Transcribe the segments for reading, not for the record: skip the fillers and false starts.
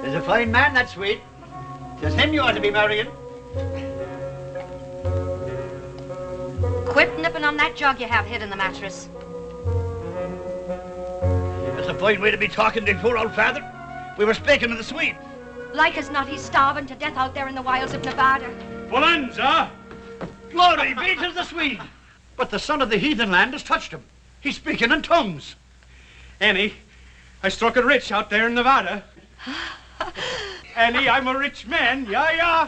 There's a fine man, that Swede. 'Tis him you ought to be marrying. Quit nipping on that jug you have hid in the mattress. That's a fine way to be talking to poor old father. We were speaking of the Swede. Like as not, he's starving to death out there in the wilds of Nevada. Bonanza! Glory be to the Swede. But the son of the heathen land has touched him. He's speaking in tongues. Annie, I struck it rich out there in Nevada. Annie, I'm a rich man. Yeah.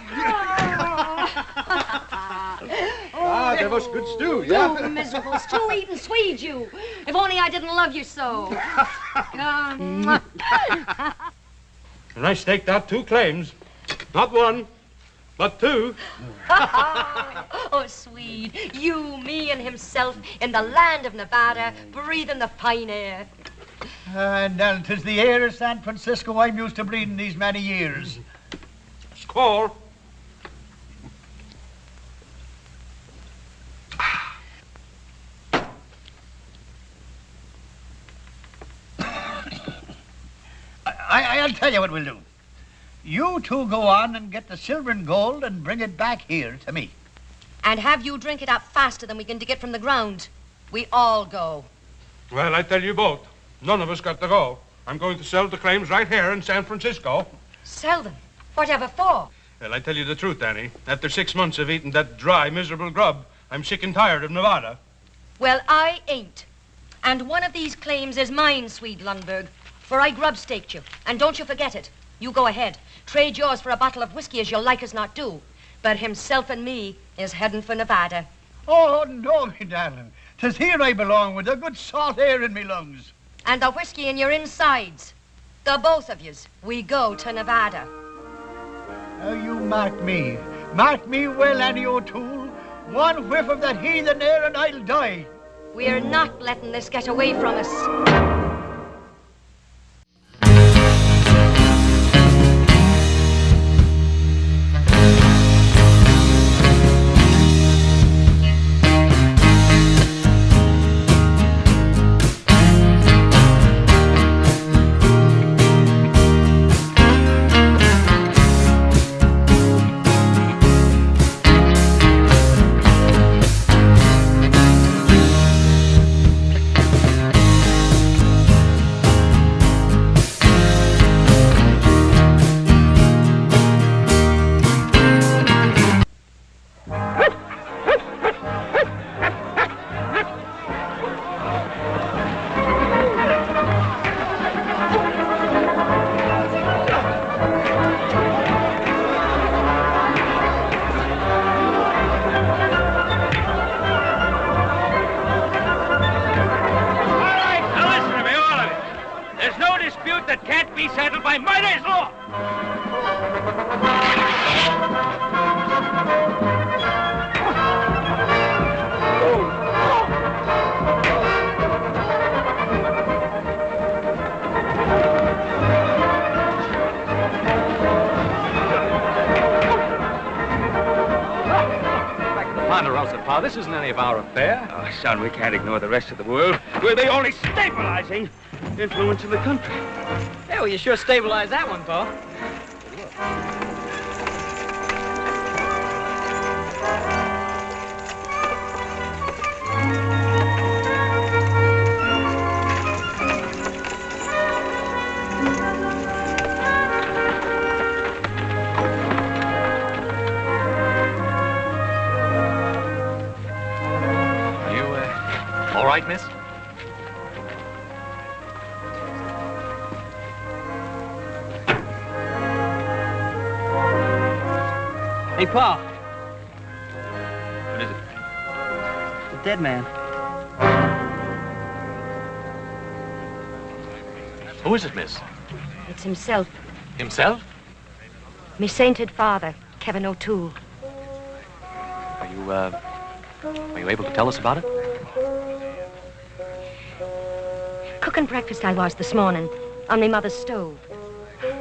That was good stew, yeah? You miserable stew-eating Swede, you. If only I didn't love you so. And I staked out 2 claims. Not 1, but 2. Oh, Swede, you, me, and himself in the land of Nevada, breathing the fine air. And 'tis the air of San Francisco I'm used to breathing these many years. Squall. I'll tell you what we'll do. You two go on and get the silver and gold and bring it back here to me. And have you drink it up faster than we can dig it from the ground. We all go. Well, I tell you both. None of us got to go. I'm going to sell the claims right here in San Francisco. Sell them? Whatever for? Well, I tell you the truth, Annie. After 6 months of eating that dry, miserable grub, I'm sick and tired of Nevada. Well, I ain't. And one of these claims is mine, Swede Lundberg. For I grub-staked you. And don't you forget it. You go ahead. Trade yours for a bottle of whiskey as you'll like as not do. But himself and me is heading for Nevada. Oh, no, me darling. 'Tis here I belong with the good salt air in me lungs. And the whiskey in your insides. The both of yous. We go to Nevada. Now you mark me. Mark me well, Annie O'Toole. One whiff of that heathen air and I'll die. We're not letting this get away from us. Ponderosa, Pa, this isn't any of our affair. Oh, son, we can't ignore the rest of the world. We're the only stabilizing influence in the country. Yeah, well, you sure stabilized that one, Pa. All right, miss? Hey, Pa. What is it? The dead man. Who is it, miss? It's himself. Himself? Me sainted father, Kevin O'Toole. Are you able to tell us about it? Cooking breakfast I was this morning on me mother's stove.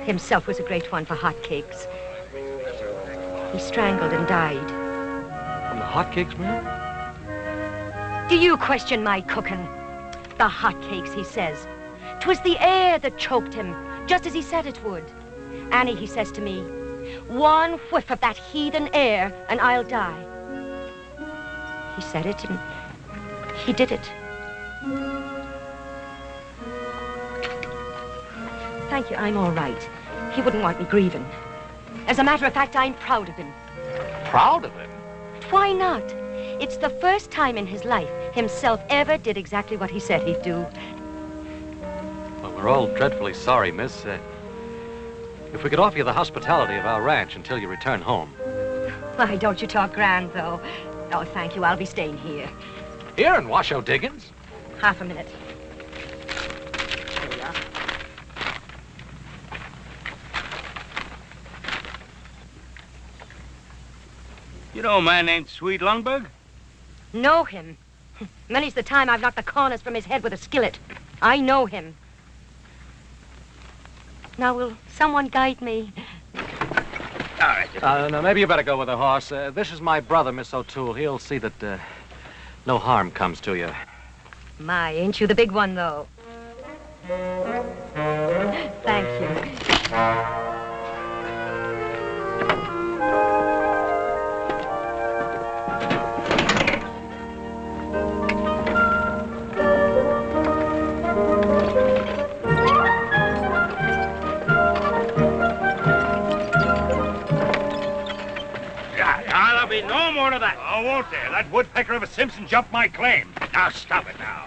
Himself was a great one for hot cakes. He strangled and died. From the hotcakes, ma'am? Do you question my cooking? The hot cakes, he says. 'Twas the air that choked him, just as he said it would. Annie, he says to me, one whiff of that heathen air and I'll die. He said it and he did it. Thank you, I'm all right. He wouldn't want me grieving. As a matter of fact, I'm proud of him. Proud of him? Why not? It's the first time in his life himself ever did exactly what he said he'd do. Well, we're all dreadfully sorry, miss. If we could offer you the hospitality of our ranch until you return home. Why, don't you talk grand, though. Oh, thank you. I'll be staying here. Here in Washoe Diggins? Half a minute. Here we are. You know a man named Swede Lundberg? Know him? Many's the time I've knocked the corners from his head with a skillet. I know him. Now, will someone guide me? All right. No, maybe you better go with the horse. This is my brother, Miss O'Toole. He'll see that no harm comes to you. My, ain't you the big one, though? Thank you. No more of that. Oh, won't there? That woodpecker of a Simpson jumped my claim. Now, stop it now.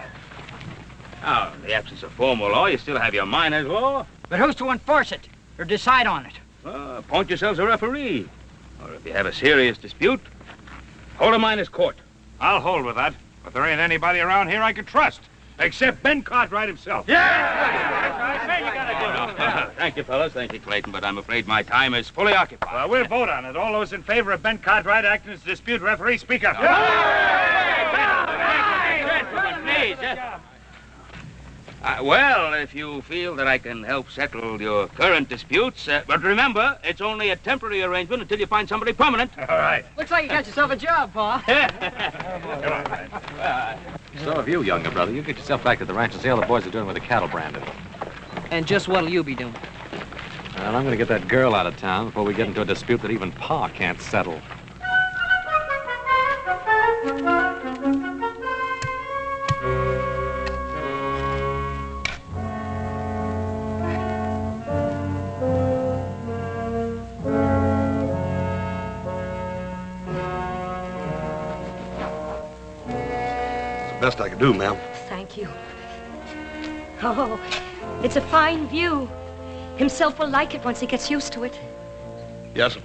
Now, in the absence of formal law, you still have your miner's law. But who's to enforce it or decide on it? Appoint yourselves a referee. Or if you have a serious dispute, hold a miner's court. I'll hold with that. But there ain't anybody around here I can trust. Except Ben Cartwright himself. Thank you, fellas. Thank you, Clayton. But I'm afraid my time is fully occupied. Well, we'll vote on it. All those in favor of Ben Cartwright acting as dispute referee, speak up. Well, if you feel that I can help settle your current disputes, but remember, it's only a temporary arrangement until you find somebody permanent. All right. Looks like you got yourself a job, Pa. Come on, Ben. So have you, younger brother. You get yourself back to the ranch and see how the boys are doing with the cattle branding. And just what'll you be doing? Well, I'm going to get that girl out of town before we get into a dispute that even Pa can't settle. Best I can do, ma'am. Thank you. Oh, it's a fine view. Himself will like it once he gets used to it. Yes, sir.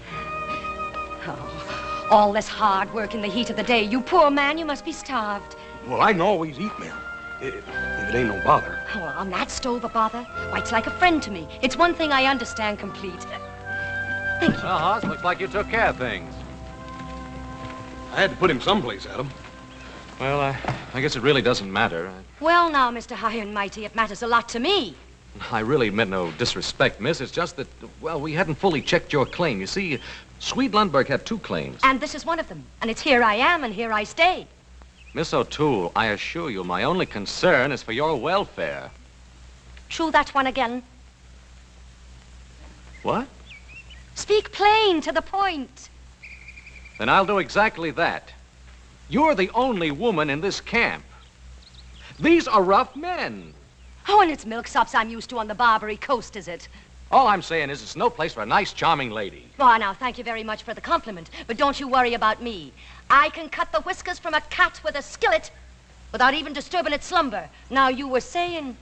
Oh, all this hard work in the heat of the day. You poor man, you must be starved. Well, I can always eat, ma'am. If it ain't no bother. Oh, on that stove a bother? Why, it's like a friend to me. It's one thing I understand complete. Thank you. Well, Hoss, looks like you took care of things. I had to put him someplace, Adam. Well, I guess it really doesn't matter. Well, now, Mr. High and Mighty, it matters a lot to me. I really meant no disrespect, miss. It's just that, well, we hadn't fully checked your claim. You see, Swede Lundberg had two claims. And this is one of them. And it's here I am, and here I stay. Miss O'Toole, I assure you, my only concern is for your welfare. True that one again. What? Speak plain, to the point. Then I'll do exactly that. You're the only woman in this camp. These are rough men. Oh, and it's milksops I'm used to on the Barbary Coast, is it? All I'm saying is it's no place for a nice, charming lady. Oh, now, thank you very much for the compliment, but don't you worry about me. I can cut the whiskers from a cat with a skillet without even disturbing its slumber. Now, you were saying...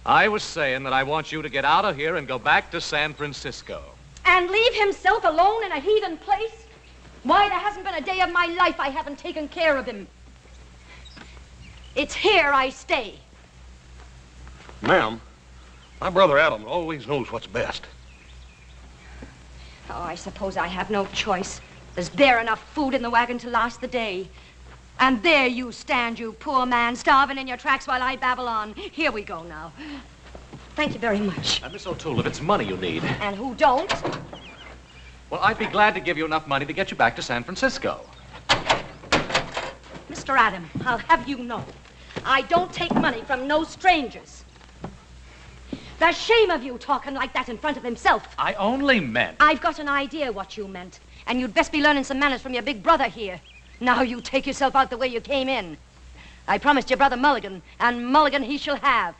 I was saying that I want you to get out of here and go back to San Francisco. And leave himself alone in a heathen place? Why, there hasn't been a day of my life I haven't taken care of him. It's here I stay. Ma'am, my brother Adam always knows what's best. Oh, I suppose I have no choice. There's there enough food in the wagon to last the day. And there you stand, you poor man, starving in your tracks while I babble on. Here we go now. Thank you very much. Miss O'Toole, if it's money you need... And who don't? Well, I'd be glad to give you enough money to get you back to San Francisco. Mr. Adam, I'll have you know, I don't take money from no strangers. The shame of you talking like that in front of himself. I only meant... I've got an idea what you meant. And you'd best be learning some manners from your big brother here. Now you take yourself out the way you came in. I promised your brother Mulligan, and Mulligan he shall have.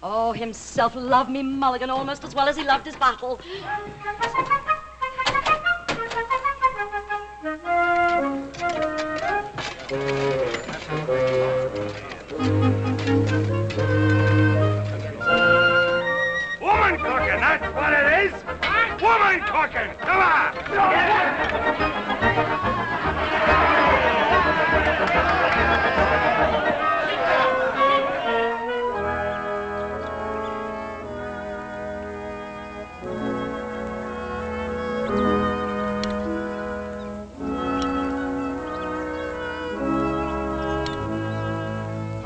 Oh, himself loved me Mulligan almost as well as he loved his bottle. Woman cooking, that's what it is. Woman cooking, come on.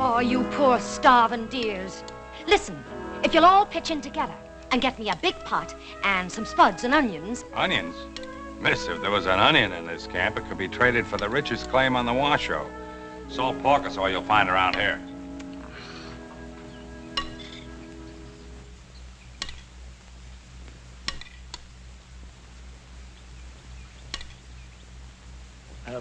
Oh, you poor starving dears. Listen, if you'll all pitch in together and get me a big pot and some spuds and onions. Onions? Miss, if there was an onion in this camp, it could be traded for the richest claim on the Washoe. Salt pork is all you'll find around here.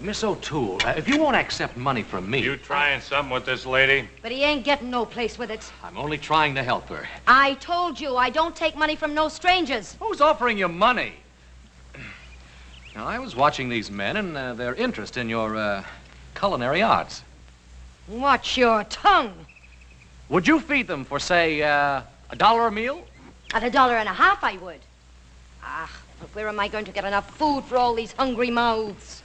Miss O'Toole, if you won't accept money from me... You trying something with this lady? But he ain't getting no place with it. I'm only trying to help her. I told you I don't take money from no strangers. Who's offering you money? Now, I was watching these men and their interest in your culinary arts. Watch your tongue. Would you feed them for, say, $1 a meal? At $1.50 I would. Ah, but where am I going to get enough food for all these hungry mouths?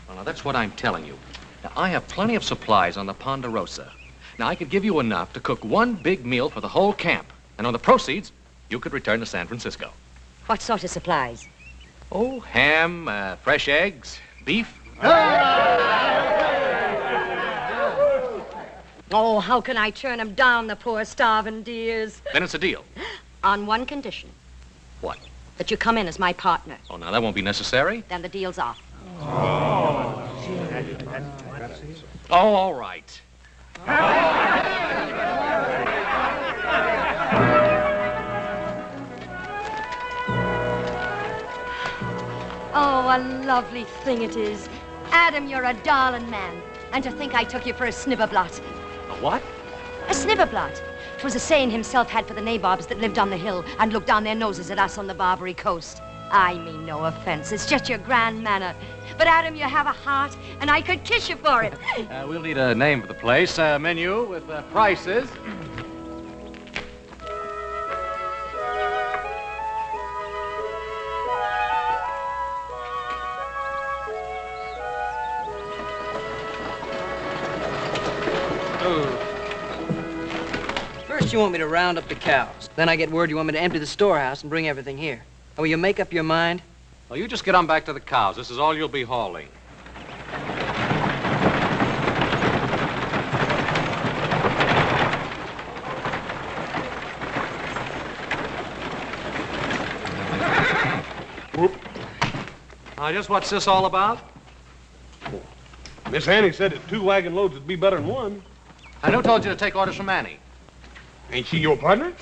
Well, now, that's what I'm telling you. Now, I have plenty of supplies on the Ponderosa. Now, I could give you enough to cook one big meal for the whole camp. And on the proceeds, you could return to San Francisco. What sort of supplies? Oh, ham, fresh eggs, beef. Oh, how can I turn him down, the poor starving dears? Then it's a deal. On one condition. What? That you come in as my partner. Oh, now, that won't be necessary. Then the deal's off. Oh, all right. Oh, a lovely thing it is. Adam, you're a darling man. And to think I took you for a snibberblot. A what? A snibberblot. 'Twas a saying himself had for the nabobs that lived on the hill and looked down their noses at us on the Barbary coast. I mean no offense. It's just your grand manner. But, Adam, you have a heart, and I could kiss you for it. We'll need a name for the place, a menu with prices. First you want me to round up the cows. Then I get word you want me to empty the storehouse and bring everything here. Will you make up your mind? Well, you just get on back to the cows. This is all you'll be hauling. Just what's this all about? Miss Annie said that 2 wagon loads would be better than 1. And who told you to take orders from Annie? Ain't she your partner?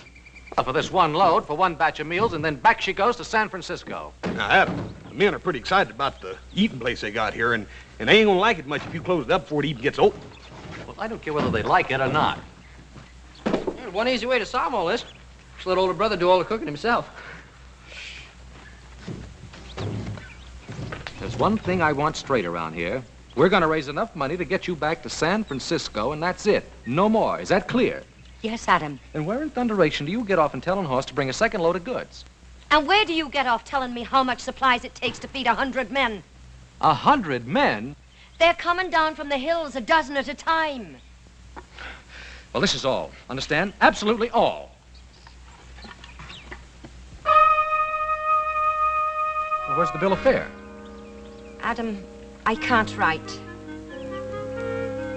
Well, for this one load, for one batch of meals, and then back she goes to San Francisco. Now, Adam, the men are pretty excited about the eating place they got here, and they ain't gonna like it much if you close it up before it even gets open. Well, I don't care whether they like it or not. There's one easy way to solve all this. Just let older brother do all the cooking himself. There's one thing I want straight around here. We're going to raise enough money to get you back to San Francisco, and that's it. No more. Is that clear? Yes, Adam. And where in thunderation do you get off and telling Horse to bring a second load of goods? And where do you get off telling me how much supplies it takes to feed 100 men? 100 men? They're coming down from the hills a dozen at a time. Well, this is all. Understand? Absolutely all. Well, where's the bill of fare? Adam, I can't write.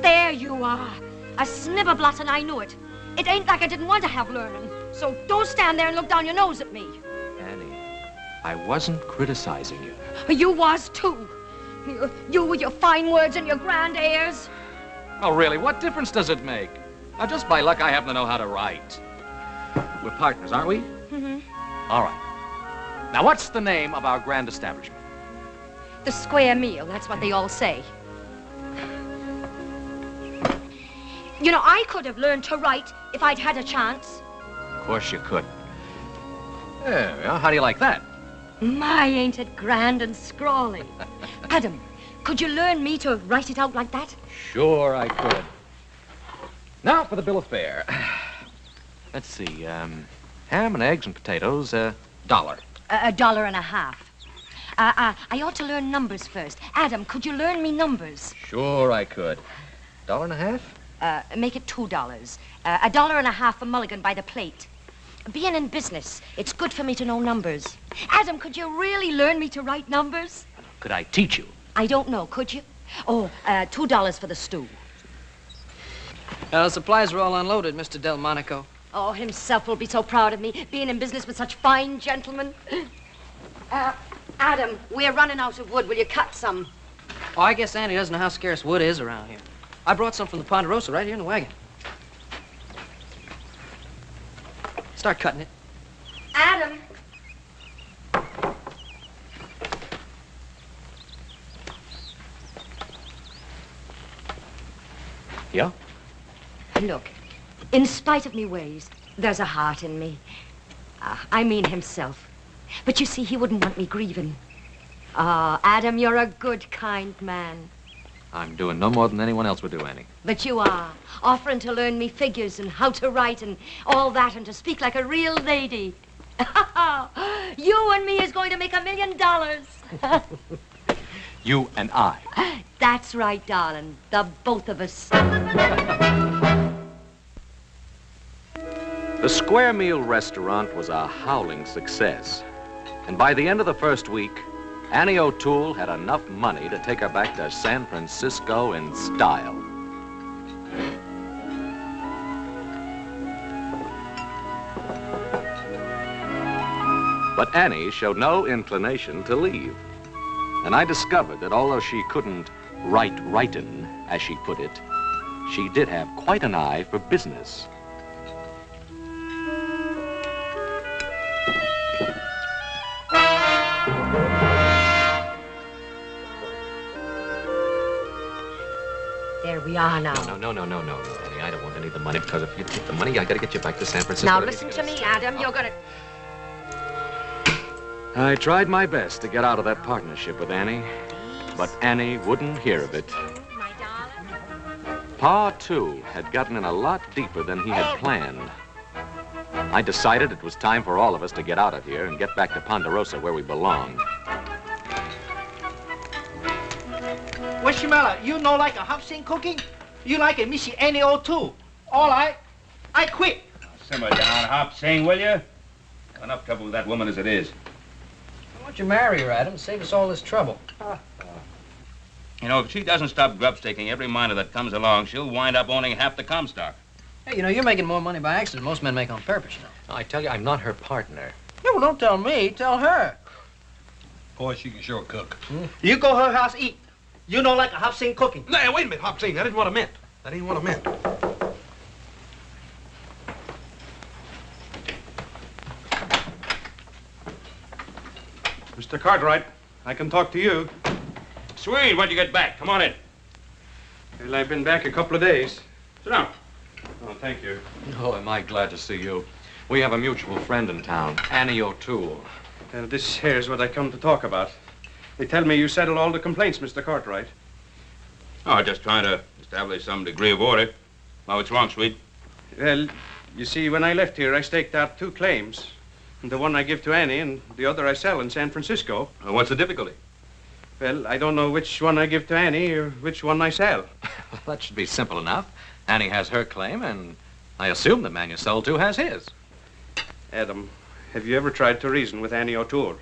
There you are. A snibberblot, and I knew it. It ain't like I didn't want to have learning. So don't stand there and look down your nose at me. Annie, I wasn't criticizing you. You was, too. You with your fine words and your grand airs. Oh, really, what difference does it make? Now, just by luck, I happen to know how to write. We're partners, aren't we? Mm-hmm. All right. Now, what's the name of our grand establishment? The square meal, that's what they all say. You know, I could have learned to write if I'd had a chance. Of course you could. Yeah, well, how do you like that? My, ain't it grand and scrawly. Adam, could you learn me to write it out like that? Sure I could. Now for the bill of fare. Let's see, ham and eggs and potatoes, $1. $1.50. I ought to learn numbers first. Adam, could you learn me numbers? Sure I could. $1.50? Make it $2. $1.50 a mulligan by the plate. Being in business, it's good for me to know numbers. Adam, could you really learn me to write numbers? Could I teach you? I don't know, could you? Oh, $2 for the stew. The supplies are all unloaded, Mr. Delmonico. Oh, himself will be so proud of me, being in business with such fine gentlemen. Adam, we're running out of wood. Will you cut some? Oh, I guess Annie doesn't know how scarce wood is around here. I brought some from the Ponderosa right here in the wagon. Start cutting it. Adam. Yeah? Look, in spite of me ways, there's a heart in me. I mean himself. But you see, he wouldn't want me grieving. Adam, you're a good, kind man. I'm doing no more than anyone else would do, Annie. But you are, offering to learn me figures and how to write and all that and to speak like a real lady. You and me is going to make $1 million. You and I. That's right, darling. The both of us. The Square Meal restaurant was a howling success. And by the end of the first week, Annie O'Toole had enough money to take her back to San Francisco in style. But Annie showed no inclination to leave. And I discovered that although she couldn't write writin', as she put it, she did have quite an eye for business. There we are now. No, Annie. I don't want any of the money, because if you take the money, I gotta get you back to San Francisco. Now listen to me, Adam. You're gonna... I tried my best to get out of that partnership with Annie, but Annie wouldn't hear of it. My darling. Pa, too, had gotten in a lot deeper than he had planned. I decided it was time for all of us to get out of here and get back to Ponderosa where we belonged. What's the matter? You know like a hop-sing cooking? You like a Missy Annie O'Toole. All right, I quit. Simmer down, Hop, sing, will you? Enough trouble with that woman as it is. Why don't you marry her, Adam? Save us all this trouble. You know, if she doesn't stop grubstaking every miner that comes along, she'll wind up owning half the Comstock. Hey, you know, you're making more money by accident than most men make on purpose, you know. I tell you, I'm not her partner. Yeah, well, don't tell me. Tell her. Boy, she can sure cook. You go her house eat. You know like a hop-sing cooking. Now, wait a minute, Hop-Sing. That isn't what I meant. That ain't what I meant. Mr. Cartwright, I can talk to you. Sweet, when'd you get back? Come on in. Well, I've been back a couple of days. Sit down. Oh, thank you. Oh, am I glad to see you. We have a mutual friend in town, Annie O'Toole. This here's what I come to talk about. They tell me you settled all the complaints, Mr. Cartwright. Oh, just trying to establish some degree of order. Oh, what's wrong, Sweet? Well, you see, when I left here, I staked out 2 claims. And the one I give to Annie and the other I sell in San Francisco. What's the difficulty? Well, I don't know which one I give to Annie or which one I sell. Well, that should be simple enough. Annie has her claim, and I assume the man you sold to has his. Adam, have you ever tried to reason with Annie O'Toole?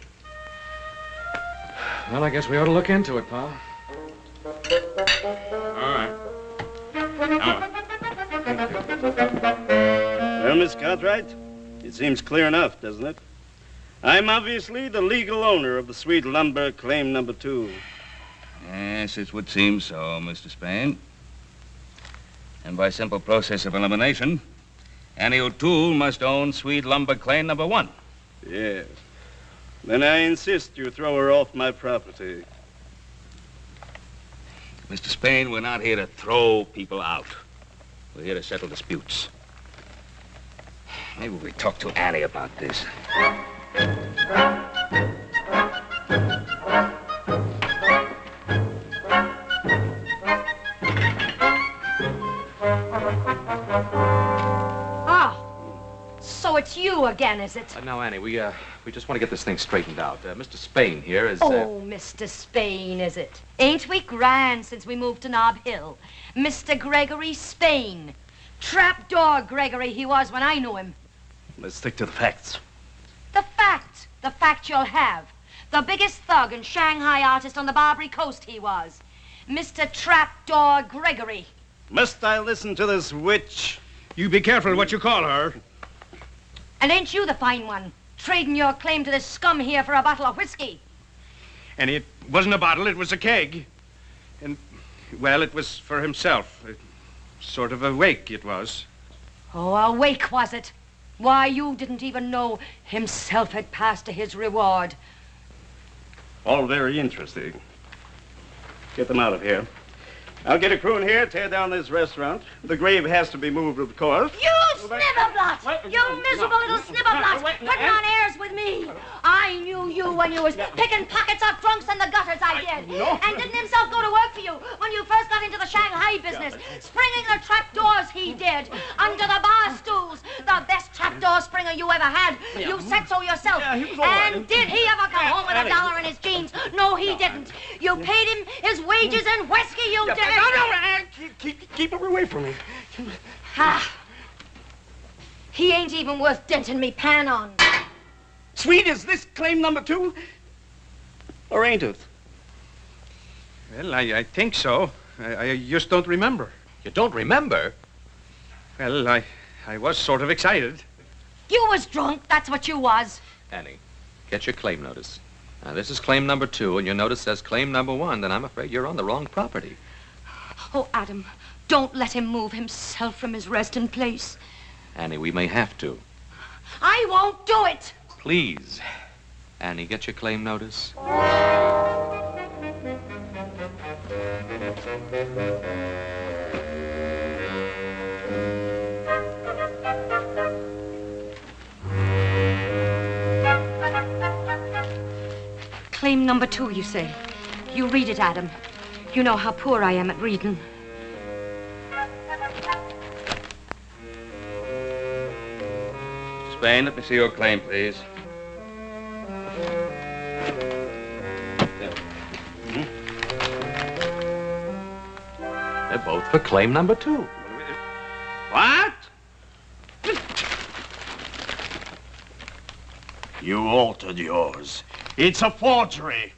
Well, I guess we ought to look into it, Pa. All right. Well, Miss Cartwright, it seems clear enough, doesn't it? I'm obviously the legal owner of the Sweet Lumber Claim Number 2. Yes, it would seem so, Mr. Spain. And by simple process of elimination, Annie O'Toole must own Swede Lumber Claim number 1. Yes. Then I insist you throw her off my property. Mr. Spain, we're not here to throw people out. We're here to settle disputes. Maybe we talk to Annie about this. So it's you again, is it? No, Annie, we just want to get this thing straightened out. Mr. Spain here is... Oh, Mr. Spain, is it? Ain't we grand since we moved to Nob Hill? Mr. Gregory Spain. Trapdoor Gregory he was when I knew him. Let's stick to the facts. The fact you'll have. The biggest thug and Shanghai artist on the Barbary Coast he was. Mr. Trapdoor Gregory. Must I listen to this witch? You be careful what you call her. And ain't you the fine one, trading your claim to this scum here for a bottle of whiskey? And it wasn't a bottle, it was a keg. And, well, it was for himself. Sort of a wake, it was. Oh, a wake, was it? Why, you didn't even know himself had passed to his reward. All very interesting. Get them out of here. I'll get a crew in here, tear down this restaurant. The grave has to be moved, of course. You snibberblot! You miserable little snibberblot! Putting on airs with me! I knew you when you was picking pockets off drunks in the gutters, I did. And didn't himself go to work for you when you first got into the Shanghai business? Springing the trapdoors he did, under the bar stools. The best trapdoor springer you ever had. You said so yourself. And did he ever come home with $1 in his jeans? No, he didn't. You paid him his wages in whiskey, you did. Keep her away from me. He ain't even worth denting me pan on. Swede, is this claim number 2? Or ain't it? Well, I think so. I just don't remember. You don't remember? Well, I was sort of excited. You was drunk, that's what you was. Annie, get your claim notice. Now, this is claim number 2, and your notice says claim number 1, then I'm afraid you're on the wrong property. Oh, Adam, don't let him move himself from his resting place. Annie, we may have to. I won't do it. Please. Annie, get your claim notice. Claim number 2, you say. You read it, Adam. You know how poor I am at reading. Spain, let me see your claim, please. They're both for claim number 2. What? You altered yours. It's a forgery.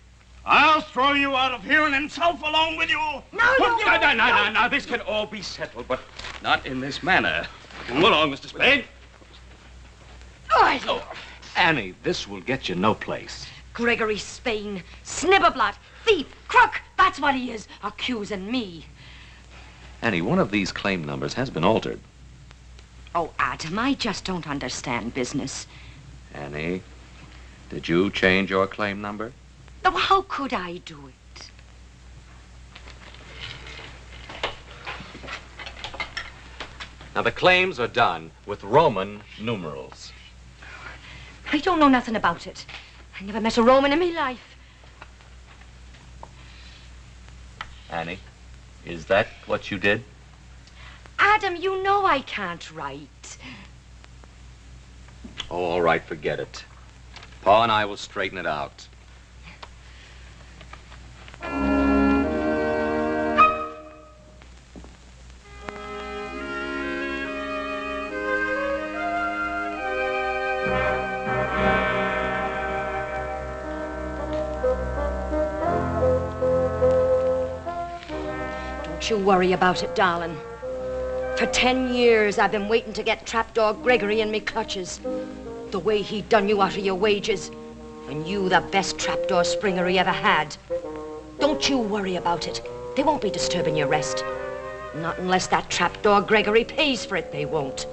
I'll throw you out of here and himself along with you. No, this can all be settled, but not in this manner. Come along, Mr. Spain. Oh, Annie, this will get you no place. Gregory Spain, snibberblot, thief, crook, that's what he is, accusing me. Annie, one of these claim numbers has been altered. Oh, Adam, I just don't understand business. Annie, did you change your claim number? Oh, how could I do it? Now, the claims are done with Roman numerals. I don't know nothing about it. I never met a Roman in my life. Annie, is that what you did? Adam, you know I can't write. Oh, all right, forget it. Pa and I will straighten it out. Don't you worry about it, darling. For 10 years, I've been waiting to get Trapdoor Gregory in me clutches. The way he done you out of your wages. And you the best trapdoor springer he ever had. Don't you worry about it. They won't be disturbing your rest. Not unless that Trapdoor Gregory pays for it, they won't.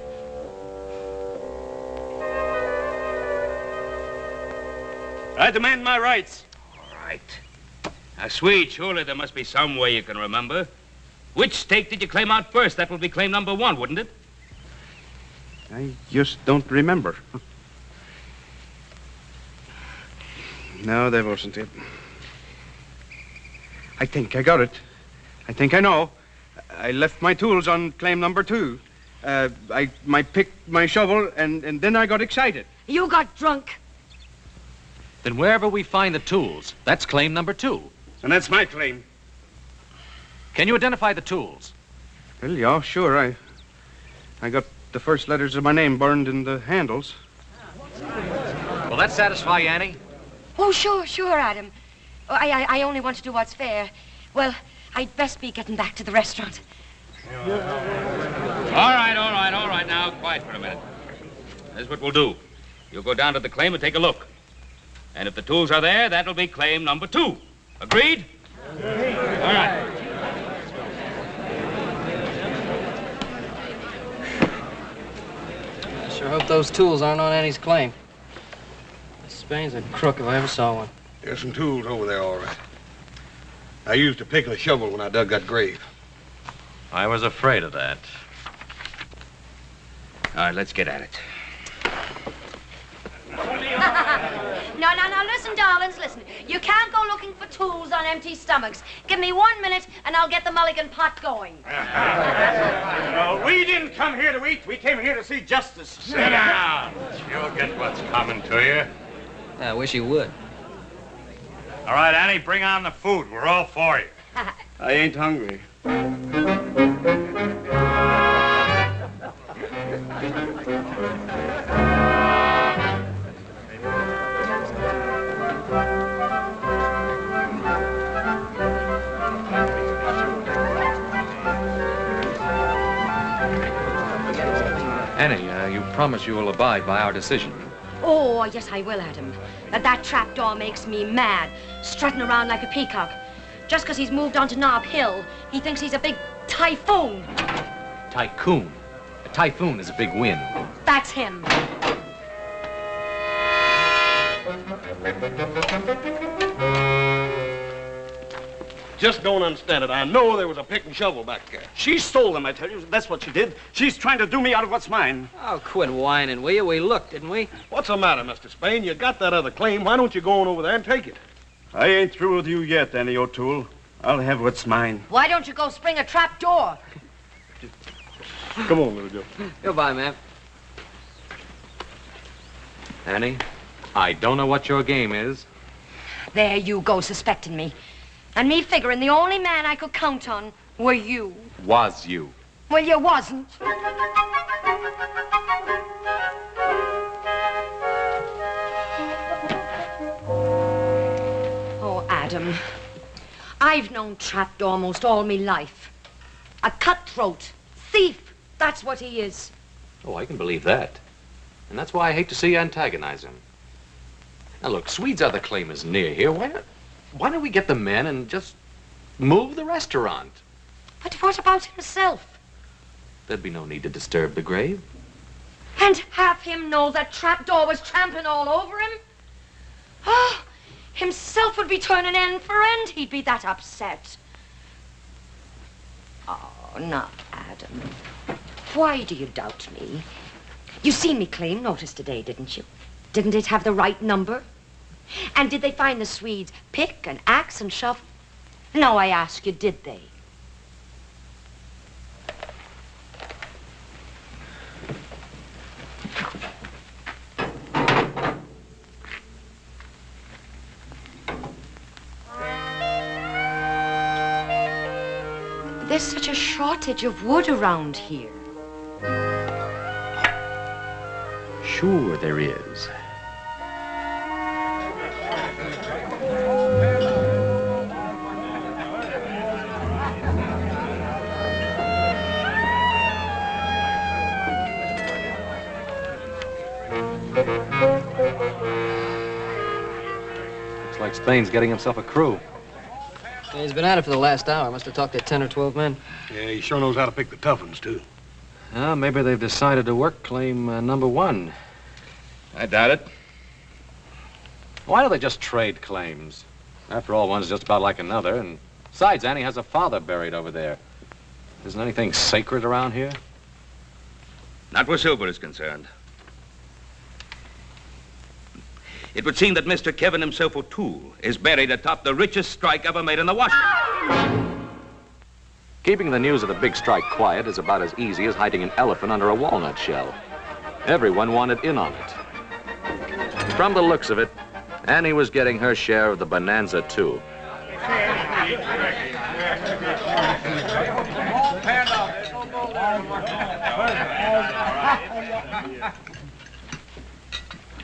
I demand my rights. All right. Now, Swede, surely there must be some way you can remember. Which stake did you claim out first? That would be claim number 1, wouldn't it? I just don't remember. No, that wasn't it. I think I got it. I think I know. I left my tools on claim number 2. I picked my shovel, and then I got excited. You got drunk. Then wherever we find the tools, that's claim number 2. And that's my claim. Can you identify the tools? Well, yeah, sure. I got the first letters of my name burned in the handles. Will that satisfy you, Annie? Oh, sure, Adam. I only want to do what's fair. Well, I'd best be getting back to the restaurant. All right. Now, quiet for a minute. Here's what we'll do. You'll go down to the claim and take a look. And if the tools are there, that'll be claim number 2. Agreed? All right. I sure hope those tools aren't on Annie's claim. Spain's a crook if I ever saw one. There's some tools over there, all right. I used a pick and a shovel when I dug that grave. I was afraid of that. All right, let's get at it. No, listen, darlings, listen. You can't go looking for tools on empty stomachs. Give me 1 minute, and I'll get the mulligan pot going. We didn't come here to eat. We came here to see justice. Sit down. You'll get what's coming to you. I wish you would. All right, Annie, bring on the food. We're all for you. I ain't hungry. Annie, you promise you will abide by our decision. Oh, yes, I will, Adam. That trapdoor makes me mad, strutting around like a peacock. Just because he's moved on to Knob Hill, he thinks he's a big typhoon. Tycoon. A typhoon is a big wind. That's him. Just don't understand it. I know there was a pick and shovel back there. She stole them, I tell you. That's what she did. She's trying to do me out of what's mine. Oh, quit whining, will you? We looked, didn't we? What's the matter, Mr. Spain? You got that other claim. Why don't you go on over there and take it? I ain't through with you yet, Annie O'Toole. I'll have what's mine. Why don't you go spring a trapdoor? Come on, little Joe. Goodbye, ma'am. Annie, I don't know what your game is. There you go, suspecting me. And me figuring the only man I could count on were you. Was you. Well, you wasn't. Oh, Adam. I've known Trapped almost all me life. A cutthroat, thief, that's what he is. Oh, I can believe that. And that's why I hate to see you antagonize him. Now, look, Swede's other claim is near here. Why don't we get the men and just move the restaurant? But what about himself? There'd be no need to disturb the grave. And have him know that Trapdoor was trampling all over him? Oh, himself would be turning end for end. He'd be that upset. Oh, now, Adam. Why do you doubt me? You seen me claim notice today, didn't you? Didn't it have the right number? And did they find the Swedes pick and axe and shovel? No, I ask you, did they? There's such a shortage of wood around here. Sure there is. Looks like Spain's getting himself a crew. Yeah, he's been at it for the last hour. Must have talked to 10 or 12 men. Yeah, he sure knows how to pick the tough ones, too. Maybe they've decided to work claim number 1. I doubt it. Why don't they just trade claims? After all, one's just about like another, and besides, Annie has a father buried over there. Isn't anything sacred around here? Not where silver is concerned. It would seem that Mr. Kevin himself, O'Toole, is buried atop the richest strike ever made in the Washington. Keeping the news of the big strike quiet is about as easy as hiding an elephant under a walnut shell. Everyone wanted in on it. From the looks of it, Annie was getting her share of the Bonanza, too.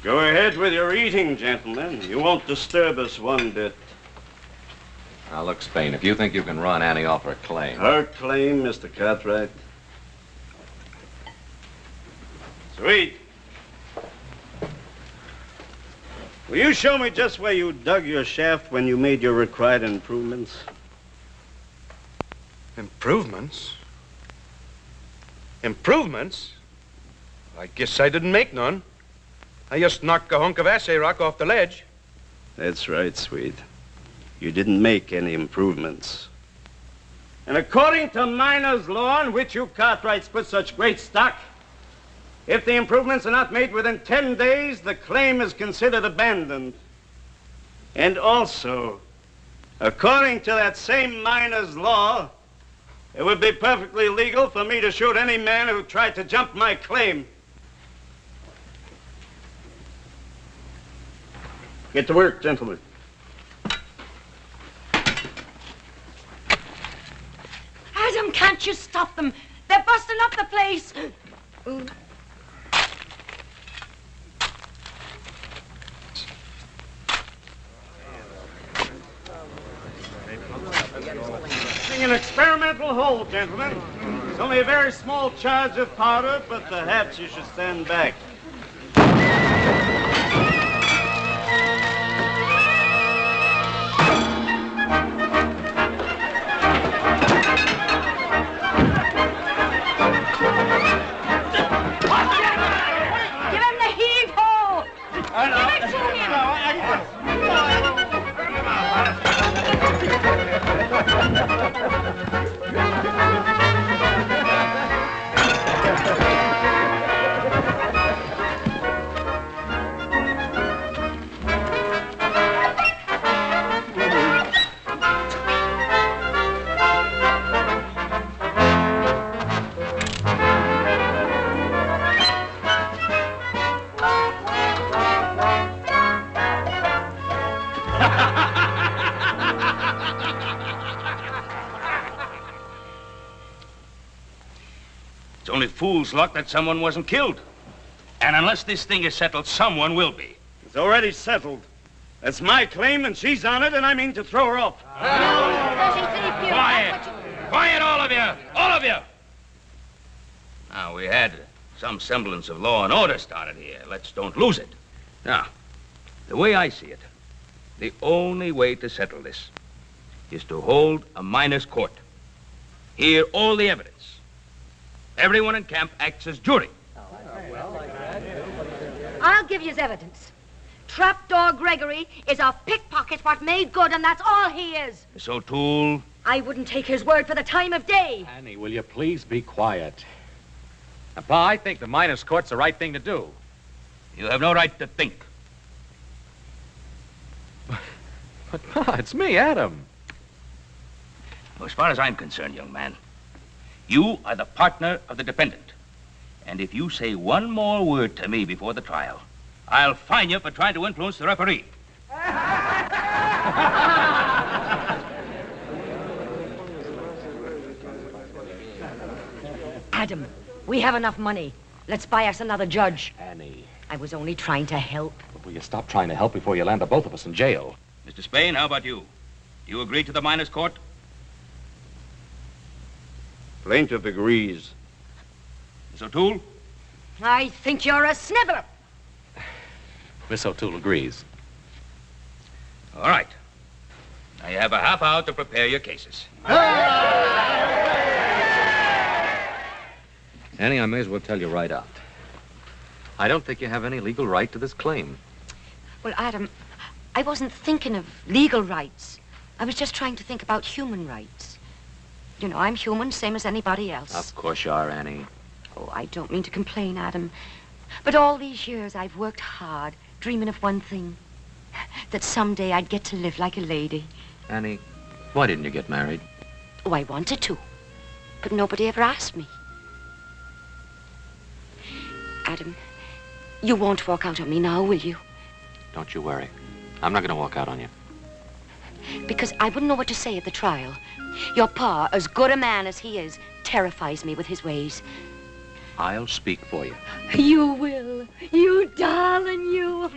Go ahead with your eating, gentlemen. You won't disturb us one bit. Now, look, Spain, if you think you can run Annie off her claim... Her claim, Mr. Cartwright? Sweet. Will you show me just where you dug your shaft when you made your required improvements? Improvements? Improvements? I guess I didn't make none. I just knocked a hunk of assay rock off the ledge. That's right, Sweet. You didn't make any improvements. And according to miner's law, on which you Cartwrights put such great stock, if the improvements are not made within 10 days, the claim is considered abandoned. And also, according to that same miner's law, it would be perfectly legal for me to shoot any man who tried to jump my claim. Get to work, gentlemen. Adam, can't you stop them? They're busting up the place. Ooh. An experimental hole, gentlemen. It's only a very small charge of powder, but perhaps you should stand back. Give him the heave-ho! Give it to him! It's only fool's luck that someone wasn't killed. And unless this thing is settled, someone will be. It's already settled. That's my claim, and she's on it, and I mean to throw her off. Quiet! Quiet, all of you! All of you! Now, we had some semblance of law and order started here. Let's don't lose it. Now, the way I see it, the only way to settle this is to hold a miners' court. Hear all the evidence. Everyone in camp acts as jury. I'll give you his evidence. Trapdoor Gregory is a pickpocket what made good, and that's all he is. Miss O'Toole. I wouldn't take his word for the time of day. Annie, will you please be quiet? Now, Pa, I think the miners' court's the right thing to do. You have no right to think. But, Pa, it's me, Adam. Well, as far as I'm concerned, young man, you are the partner of the defendant. And if you say one more word to me before the trial, I'll fine you for trying to influence the referee. Adam, we have enough money. Let's buy us another judge. Annie. I was only trying to help. But will you stop trying to help before you land the both of us in jail? Mr. Spain, how about you? You agree to the miners' court? Plaintiff agrees. Miss O'Toole? I think you're a sniveler. Miss O'Toole agrees. All right. Now you have a half hour to prepare your cases. Annie, I may as well tell you right out. I don't think you have any legal right to this claim. Well, Adam, I wasn't thinking of legal rights. I was just trying to think about human rights. You know, I'm human, same as anybody else. Of course you are, Annie. Oh, I don't mean to complain, Adam. But all these years I've worked hard, dreaming of one thing. That someday I'd get to live like a lady. Annie, why didn't you get married? Oh, I wanted to. But nobody ever asked me. Adam, you won't walk out on me now, will you? Don't you worry. I'm not going to walk out on you. Because I wouldn't know what to say at the trial. Your pa, as good a man as he is, terrifies me with his ways. I'll speak for you. You will. You darling, you.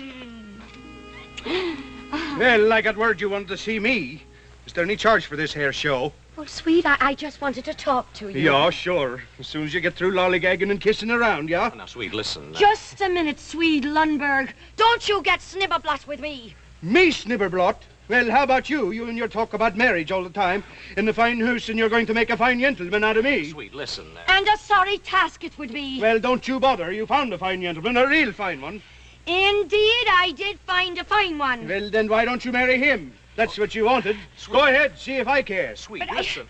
Well, I got word you wanted to see me. Is there any charge for this here show? Well, sweet, I just wanted to talk to you. Yeah, sure. As soon as you get through lollygagging and kissing around, yeah? Now, Swede, listen. Just a minute, Swede Lundberg. Don't you get snibberblot with me. Me, Snibberblot? Well, how about you? You and your talk about marriage all the time. In the fine house, and you're going to make a fine gentleman out of me. Swede, listen. And a sorry task it would be. Well, don't you bother. You found a fine gentleman, a real fine one. Indeed, I did find a fine one. Well, then why don't you marry him? That's what you wanted. Swede. Go ahead, see if I care. Swede, listen.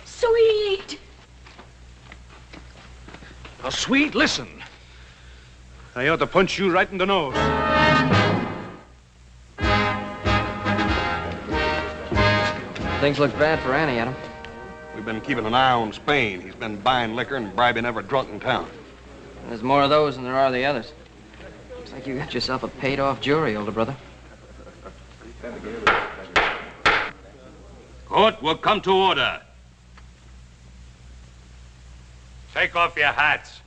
Sweet. Now, Swede, listen. I ought to punch you right in the nose. Things look bad for Annie, Adam. We've been keeping an eye on Spain. He's been buying liquor and bribing every drunk in town. There's more of those than there are the others. Looks like you got yourself a paid-off jury, older brother. Court will come to order. Take off your hats.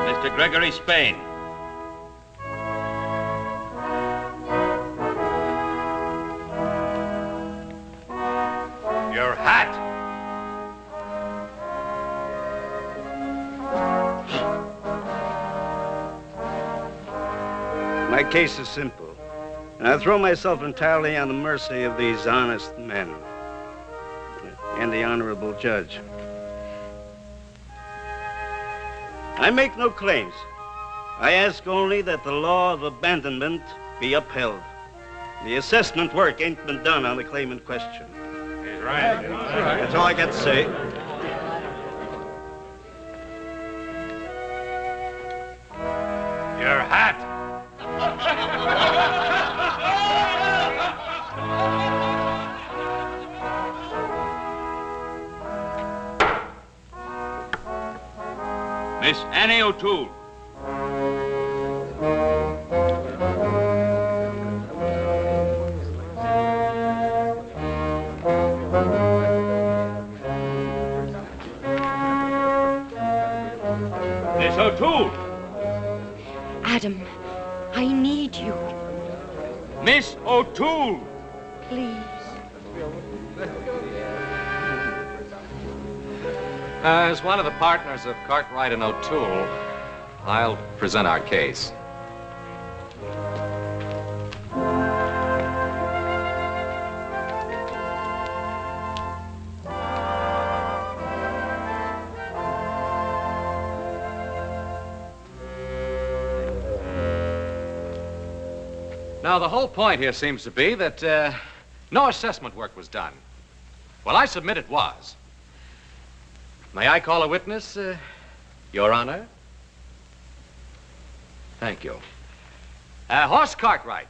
Mr. Gregory Spain. Your hat. My case is simple, and I throw myself entirely on the mercy of these honest men and the honorable judge. I make no claims. I ask only that the law of abandonment be upheld. The assessment work ain't been done on the claim in question. He's right. That's all I got to say. Your hat. Miss Annie O'Toole. Miss O'Toole. Adam, I need you. Miss O'Toole. Please. As one of the partners of Cartwright and O'Toole, I'll present our case. Now, the whole point here seems to be that no assessment work was done. Well, I submit it was. May I call a witness, Your Honor? Thank you. Horse Cartwright.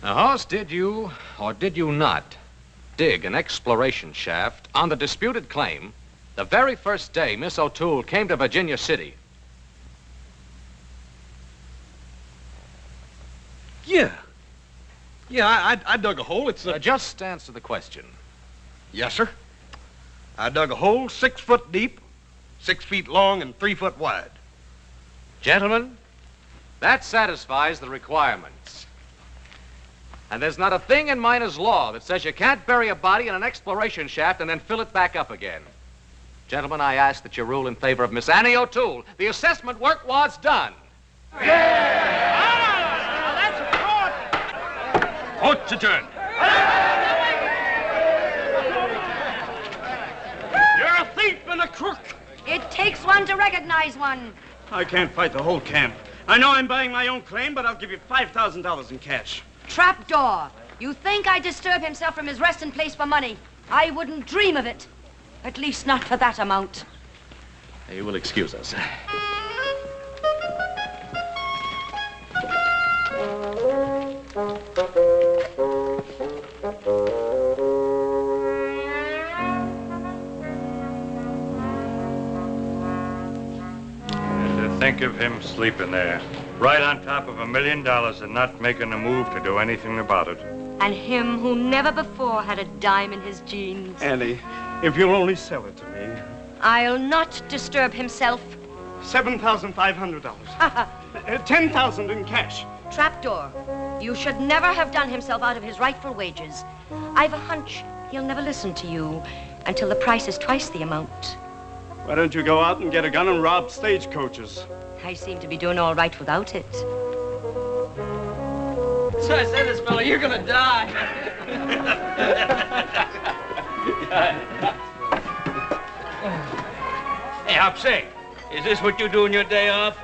Now, Hoss, did you, or did you not, dig an exploration shaft on the disputed claim the very first day Miss O'Toole came to Virginia City? Yeah. Yeah, I dug a hole. It's Just answer the question. Yes, sir. I dug a hole 6 foot deep, 6 feet long, and 3 foot wide. Gentlemen, that satisfies the requirements. And there's not a thing in miner's law that says you can't bury a body in an exploration shaft and then fill it back up again. Gentlemen, I ask that you rule in favor of Miss Annie O'Toole. The assessment work was done. Court's adjourned. You're a thief and a crook. It takes one to recognize one. I can't fight the whole camp. I know I'm buying my own claim, but I'll give you $5,000 in cash. Trapdoor. You think I disturb himself from his resting place for money? I wouldn't dream of it. At least not for that amount. You will excuse us. Think of him sleeping there, right on top of $1 million and not making a move to do anything about it. And him who never before had a dime in his jeans. Annie, if you'll only sell it to me. I'll not disturb himself. $7,500. $10,000 in cash. Trapdoor, you should never have done himself out of his rightful wages. I've a hunch he'll never listen to you until the price is twice the amount. Why don't you go out and get a gun and rob stagecoaches? I seem to be doing all right without it. So I said this fella, you're gonna die. Hey, Hopsing, is this what you do in your day off?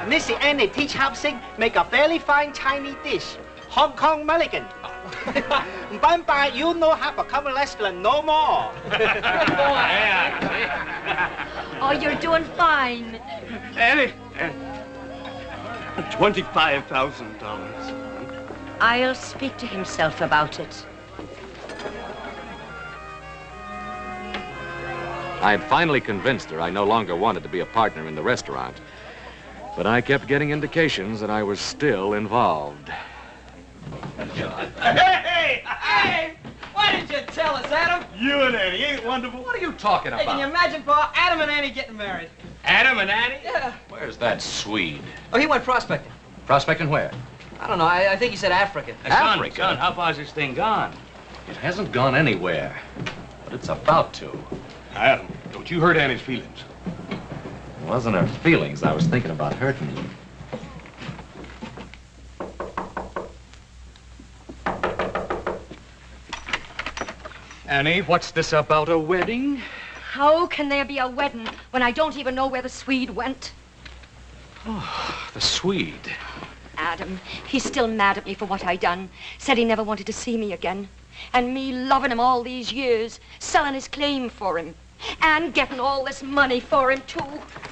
Missy Annie teach Hopsing make a very fine Chinese dish, Hong Kong Mulligan. Bye, you know have a common restaurant no more. Oh, you're doing fine. Annie, $25,000. I'll speak to himself about it. I had finally convinced her I no longer wanted to be a partner in the restaurant. But I kept getting indications that I was still involved. Hey! Why didn't you tell us, Adam? You and Annie ain't wonderful. What are you talking Hey, can you about? imagine, Pa, Adam and Annie getting married? Adam and Annie? Yeah. Where's that Swede? Oh, he went prospecting. Prospecting where? I don't know. I think he said Africa. Africa? Son, how far's this thing gone? It hasn't gone anywhere, but it's about to. Adam, don't you hurt Annie's feelings. It wasn't her feelings. I was thinking about hurting you. Annie, what's this about a wedding? How can there be a wedding when I don't even know where the Swede went? Oh, the Swede. Adam, he's still mad at me for what I done. Said he never wanted to see me again. And me loving him all these years, selling his claim for him. And getting all this money for him, too.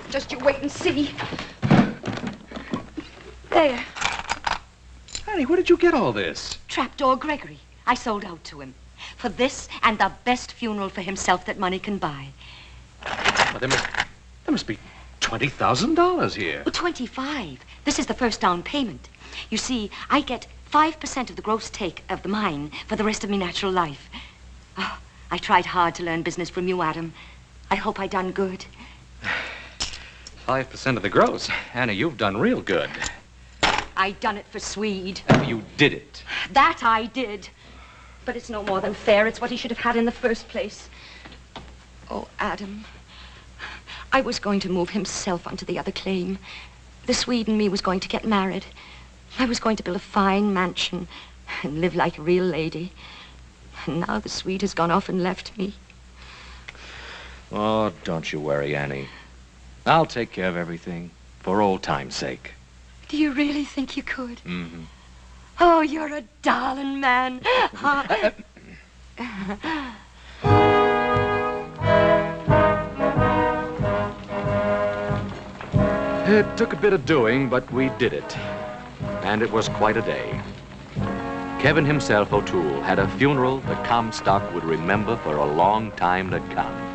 Just you wait and see. There. Annie, where did you get all this? Trapdoor Gregory. I sold out to him. For this and the best funeral for himself that money can buy. Well, there must be $20,000 here. Oh, 25. This is the first down payment. You see, I get 5% of the gross take of the mine for the rest of me natural life. Oh, I tried hard to learn business from you, Adam. I hope I done good. 5% of the gross. Annie, you've done real good. I done it for Swede. You did it. That I did. But it's no more than fair. It's what he should have had in the first place. Oh, Adam. I was going to move himself onto the other claim. The Swede and me was going to get married. I was going to build a fine mansion and live like a real lady. And now the Swede has gone off and left me. Oh, don't you worry, Annie. I'll take care of everything for old time's sake. Do you really think you could? Mm-hmm. Oh, you're a darling man. It took a bit of doing, but we did it. And it was quite a day. Kevin himself, O'Toole, had a funeral the Comstock would remember for a long time to come.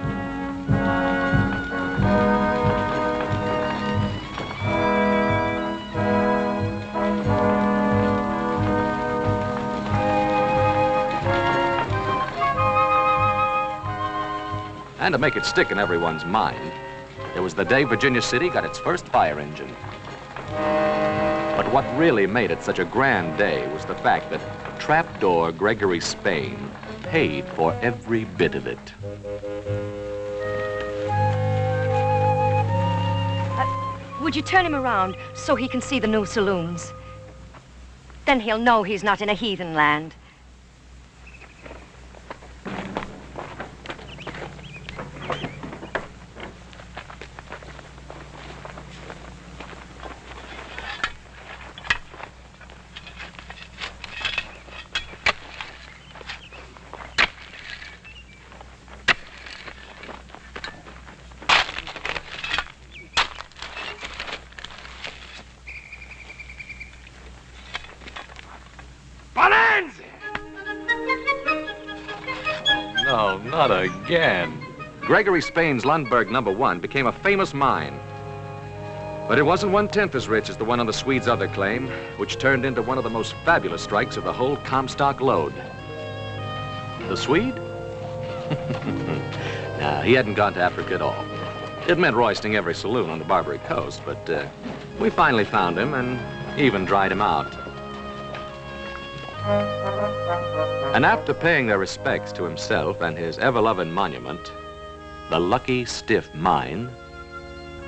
And to make it stick in everyone's mind, it was the day Virginia City got its first fire engine. But what really made it such a grand day was the fact that trapped outdoor Gregory Spain paid for every bit of it. Would you turn him around so he can see the new saloons? Then he'll know he's not in a heathen land. Bonanza! No, not again. Gregory Spain's Lundberg No. 1 became a famous mine. But it wasn't 1/10 as rich as the one on the Swede's other claim, which turned into one of the most fabulous strikes of the whole Comstock Lode. The Swede? Nah, he hadn't gone to Africa at all. It meant roisting every saloon on the Barbary Coast, but we finally found him and even dried him out. And after paying their respects to himself and his ever-loving monument, the Lucky Stiff Mine,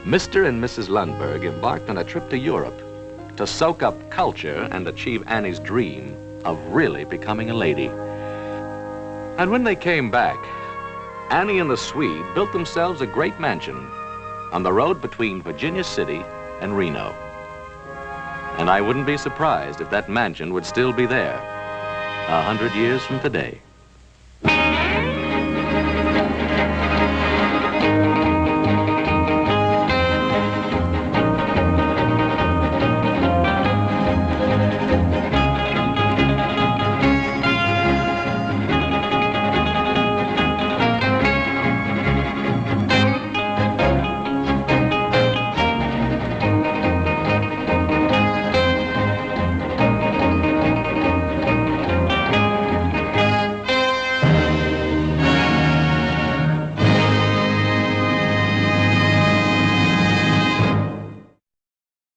Mr. and Mrs. Lundberg embarked on a trip to Europe to soak up culture and achieve Annie's dream of really becoming a lady. And when they came back, Annie and the Swede built themselves a great mansion on the road between Virginia City and Reno. And I wouldn't be surprised if that mansion would still be there 100 years from today.